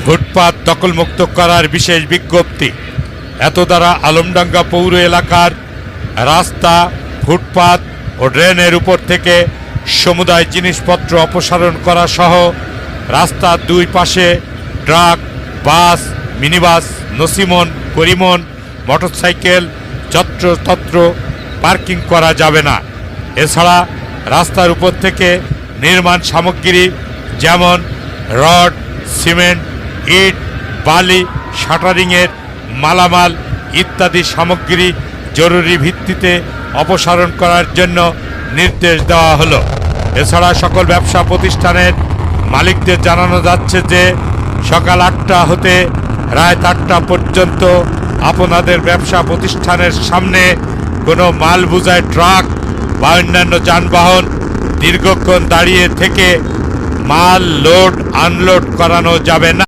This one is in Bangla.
ফুটপাত দখলমুক্ত করার বিশেষ বিজ্ঞপ্তি। এত দ্বারা আলমডাঙ্গা পৌর এলাকার রাস্তা, ফুটপাত ও ড্রেনের উপর থেকে সমুদায় জিনিসপত্র অপসারণ করা সহ রাস্তার দুই পাশে ট্রাক, বাস, মিনিবাস, নসিমন, পরিমন, মোটরসাইকেল যত্রতত্র পার্কিং করা যাবে না। এছাড়া রাস্তার উপর থেকে নির্মাণ সামগ্রী যেমন রড, সিমেন্ট, ইট, বালি, শাটারিংয়ের মালামাল ইত্যাদি সামগ্রী জরুরি ভিত্তিতে অপসারণ করার জন্য নির্দেশ দেওয়া হলো। এছাড়া সকল ব্যবসা প্রতিষ্ঠানের মালিকদের জানানো যাচ্ছে যে সকাল 8টা হতে রাত 8টা পর্যন্ত আপনাদের ব্যবসা প্রতিষ্ঠানের সামনে কোনো মাল বোঝাই ট্রাক বা অন্যান্য যানবাহন দীর্ঘক্ষণ দাঁড়িয়ে থেকে মাল লোড আনলোড করানো যাবে না।